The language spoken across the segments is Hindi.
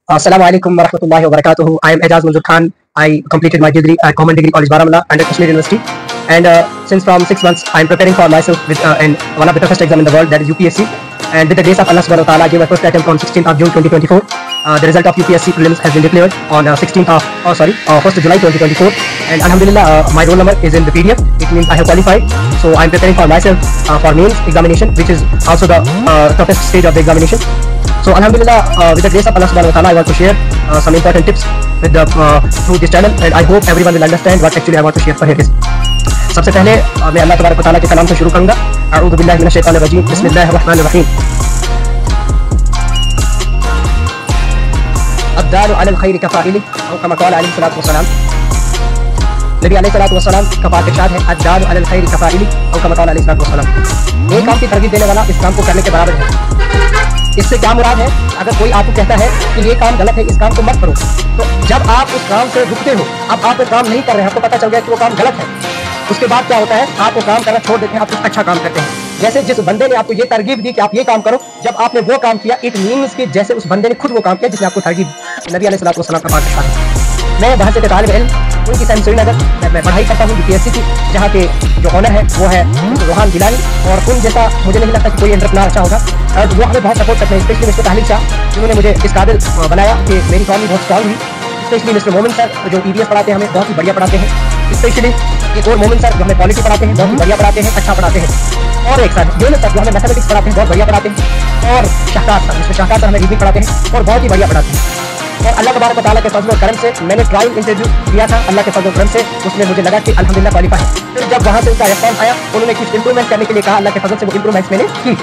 Assalamu alaikum wa rahmatullahi wa barakatuh. I am Ejaz Manzoor Khan. I completed my degree at Common Degree College Baramulla under Kashmir University. And since from 6 months, I am preparing for myself with in one of the toughest exam in the world, that is UPSC. And with the grace of Allah subhanahu wa ta'ala, I gave my first attempt on 16th of June 2024. The result of UPSC prelims has been declared on 1st of July 2024. And alhamdulillah, my roll number is in the PDF. It means I have qualified. So I am preparing for myself for mains examination, which is also the toughest stage of the examination. So alhamdulillah, with the grace of Allah subhanahu wa ta'ala, I want to share some important tips with through this channel, and I hope everyone will understand what actually I want to share for here is. सबसे पहले मैं अल्लाह तबारक व तआला के कलाम से शुरू करूंगा। अऊज़ु बिल्लाहि मिनश शैतानिर रजीम, बिस्मिल्लाहिर रहमानिर रहीम। अद्दालु अलल खैरि कफ़ाइलि, औ कमा क़ाल अलैहि सलातु व सलाम। नबी अलैहि सलातु व सलाम का पाक इरशाद है, अद्दालु अलल खैरि कफ़ाइलि, औ कमा क़ाल अलैहि सलातु व सलाम। एक काम की तरगीब देने वाला इस काम को करने के बराबर है। इससे क्या मुराद है? अगर कोई आपको कहता है कि ये काम गलत है, इस काम को मत करो, तो जब आप उस काम से रुकते हो, अब आप वो काम नहीं कर रहे हैं, आपको पता चल गया कि वो काम गलत है, उसके बाद क्या होता है? आप वो काम करना छोड़ देते हैं, आप कुछ अच्छा काम करते हैं। जैसे जिस बंदे ने आपको ये तरगीब दी कि आप ये काम करो, जब आपने वो काम किया, इट मीन्स कि जैसे उस बंदे ने खुद वो काम किया जिसने आपको तरगीब दी। नबी अलैहि सलातु व सलाम का पाक इरशाद है। मैं वहाँ से तालिब इल्म, उनकी सैन श्रीनगर मैं पढ़ाई करता हूँ UPSC की, जहाँ के जो ऑनर है वो है रोहान गिलानी, और उन जैसा मुझे नहीं लगता कि कोई एंटरप्रेन्योर अच्छा होगा, और वो हमें बहुत सपोर्ट करते हैं, स्पेशली मिस्टर ताहिल शाह, जिन्होंने मुझे इस काबिल बनाया कि मेरी इकॉनमी बहुत स्ट्रॉन्ग हुई। स्पेशली मिस्टर मोमिन सर जो EVS पढ़ाते हैं, हमें बहुत ही बढ़िया पढ़ाते हैं। स्पेशली एक और मोमिन सर जो हमें पॉलिटी पढ़ाते हैं, बहुत ही बढ़िया पढ़ाते हैं, अच्छा पढ़ाते हैं। और एक सर यूनुस सर जो हमें मैथमेटिक्स पढ़ाते हैं, बहुत बढ़िया पढ़ाते हैं। और शाहकार सर, जिसमें शाहकार सर हमें रीजनिंग पढ़ाते हैं और बहुत ही बढ़िया पढ़ाते हैं। और अल्लाह तबारक व तआला के फज़ल और करम से मैंने ट्रायल इंटरव्यू दिया था, अल्लाह के फज़ल और करम से उसमें मुझे लगा कि अल्हम्दुलिल्लाह क्वालिफाई है। फिर जब वहाँ से उनका रिस्पॉन्स आया, उन्होंने कुछ इंप्रूवमेंट करने के लिए कहा, अल्लाह के फज़ल से वो इंप्रूवमेंट्स मैंने की।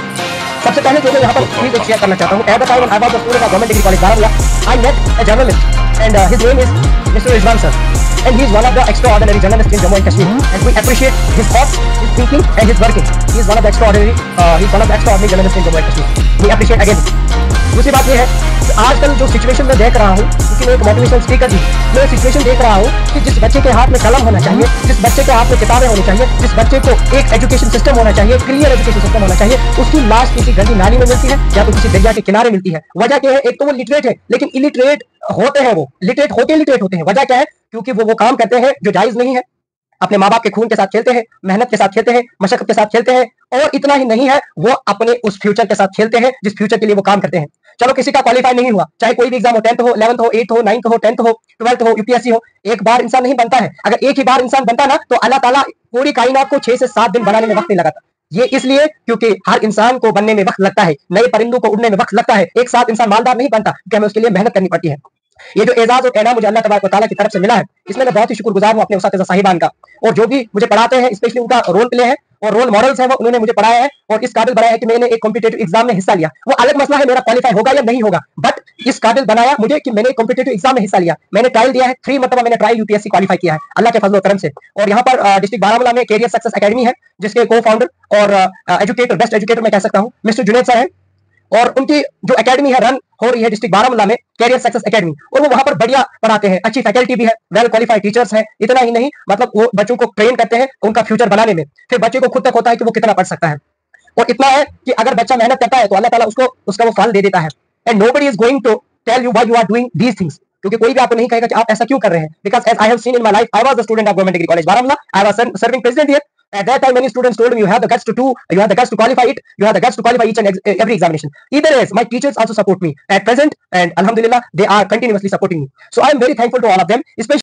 सबसे पहले जो मैं यहाँ पर चीज़ एक शेयर करना चाहता हूँ, at the time I was the student of government degree college Baramulla, I met a journalist and his name is mister Rizwan sir, and he is one of the extraordinary journalists in Jammu and Kashmir, and we appreciate his thoughts, his thinking and his working. He is one of the extraordinary journalists in Jammu and Kashmir. We appreciate again. दूसरी बात ये है कि आजकल जो सिचुएशन मैं देख रहा हूँ, क्योंकि मैं एक मोटिवेशनल स्पीकर भी, मैं सिचुएशन देख रहा हूँ कि जिस बच्चे के हाथ में कलम होना चाहिए, जिस बच्चे के हाथ में किताबें होनी चाहिए, जिस बच्चे को एक एजुकेशन सिस्टम होना चाहिए, क्लियर एजुकेशन सिस्टम होना चाहिए, उसकी लाश किसी गंदी नाली में मिलती है या तो किसी दरिया के किनारे मिलती है। वजह क्या है? एक तो वो लिटरेट है, लेकिन इलिटरेट होते हैं, वो लिटरेट होते हैं। वजह क्या है? क्योंकि वो काम करते हैं जो जायज नहीं है, अपने माँ बाप के खून के साथ खेलते हैं, मेहनत के साथ खेलते हैं, मशक्कत के साथ खेलते हैं, और इतना ही नहीं है, वो अपने उस फ्यूचर के साथ खेलते हैं जिस फ्यूचर के लिए वो काम करते हैं। चलो किसी का क्वालिफाई नहीं हुआ, चाहे कोई भी एग्जाम हो, 10th हो, 11th हो, 8th हो, 9th हो, 10th हो, 12th हो, UPSC हो, एक बार इंसान नहीं बनता है। अगर एक ही बार इंसान बनता ना, तो अल्लाह ताला पूरी कायनात को 6 से 7 दिन बनाने में वक्त नहीं लगाता। ये इसलिए क्योंकि हर इंसान को बनने में वक्त लगता है, नए परिंदों को उड़ने में वक्त लगता है। एक साथ इंसान मालदार नहीं बनता, क्योंकि हमें उसके लिए मेहनत करनी पड़ती है। ये जो एजाज और इनाम मुझे अल्लाह तबारक व तआला की तरफ से मिला है, इसमें मैं बहुत ही शुक्रगुजार हूँ अपने उस्ताद साहिबान का, और जो भी मुझे पढ़ाते हैं, स्पेशली उनका रोल प्ले है और रोल मॉडल्स है, वो उन्होंने मुझे पढ़ाया है और इस काबिल बनाया है कि मैंने एक कॉम्पिटिटिव एग्जाम में हिस्सा लिया। वो अलग मसला है मेरा क्वालिफाई होगा या नहीं होगा, बट इस काबिल बनाया मुझे कि मैंने कॉम्पिटिटिव एग्जाम में हिस्सा लिया। मैंने ट्रायल दिया है, 3 मरतबा मैंने ट्रायल UPSC क्वालिफाई किया है अल्लाह के फजल और करम से। और यहाँ पर डिस्ट्रिक्ट बारामुल्ला में कैरियर सक्सेस एकेडमी है, जिसके को फाउंडर और एजुकेटर, बेस्ट एजुकेटर मैं कह सकता हूँ, मिस्टर जुनैद सर है। और उनकी जो एकेडमी है रन हो रही है डिस्ट्रिक्ट बारामुल्ला में, कैरियर सक्सेस एकेडमी, और वो वहां पर बढ़िया पढ़ाते हैं, अच्छी फैकल्टी भी है, वेल क्वालिफाइड टीचर्स हैं। इतना ही नहीं, मतलब वो बच्चों को ट्रेन करते हैं उनका फ्यूचर बनाने में। फिर बच्चे को खुद तक होता है कि वो कितना पढ़ सकता है, और इतना है कि अगर बच्चा मेहनत करता है तो अल्लाह ताला उसको उसका वो फल दे देता है। And nobody is going to tell you why you are doing these things, क्योंकि कोई भी आपको नहीं कहेगा कि आप ऐसा क्यों कर रहे हैं। Because as I have seen in my life, I was the student of government degree college Baramulla, I was serving president here. At that time, many students told me, you have the guts to qualify it, you have the guts to qualify each and every examination. Either as my teachers also support me at present, and alhamdulillah, they are continuously supporting me. So I am very thankful to all of them, especially